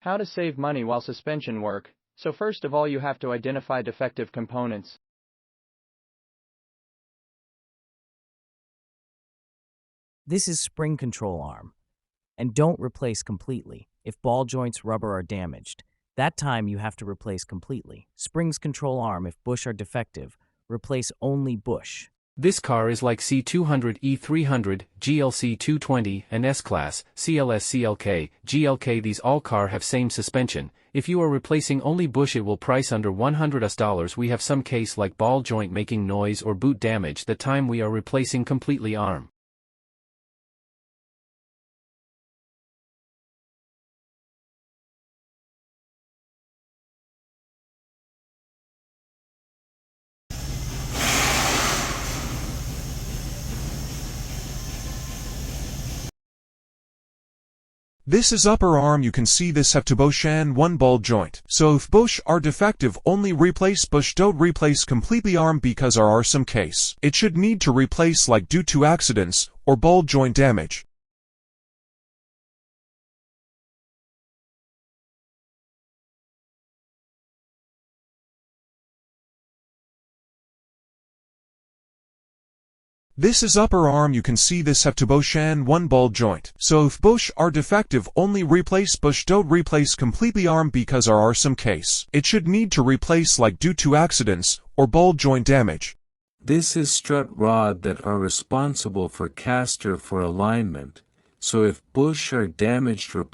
How to save money while suspension work. So first of all you have to identify defective components. This is spring control arm. And don't replace completely if ball joints, rubber are damaged. That time you have to replace completely. Springs control arm if bush are defective. Replace only bush. This car is like C200 E300, GLC 220, and S-Class, CLS CLK, GLK. These all car have same suspension. If you are replacing only bush it will price under $100. We have some case like ball joint making noise or boot damage. The time we are replacing completely arm. This is upper arm. You can see this have to bush and one ball joint. So if bush are defective, only replace bush, don't replace completely arm because there are some case it should need to replace like due to accidents or ball joint damage. This is upper arm. You can see this have to bush and one ball joint. So if bush are defective, only replace bush, don't replace completely arm because there are some case it should need to replace like due to accidents or ball joint damage. This is strut rod that are responsible for caster for alignment, so if bush are damaged, replace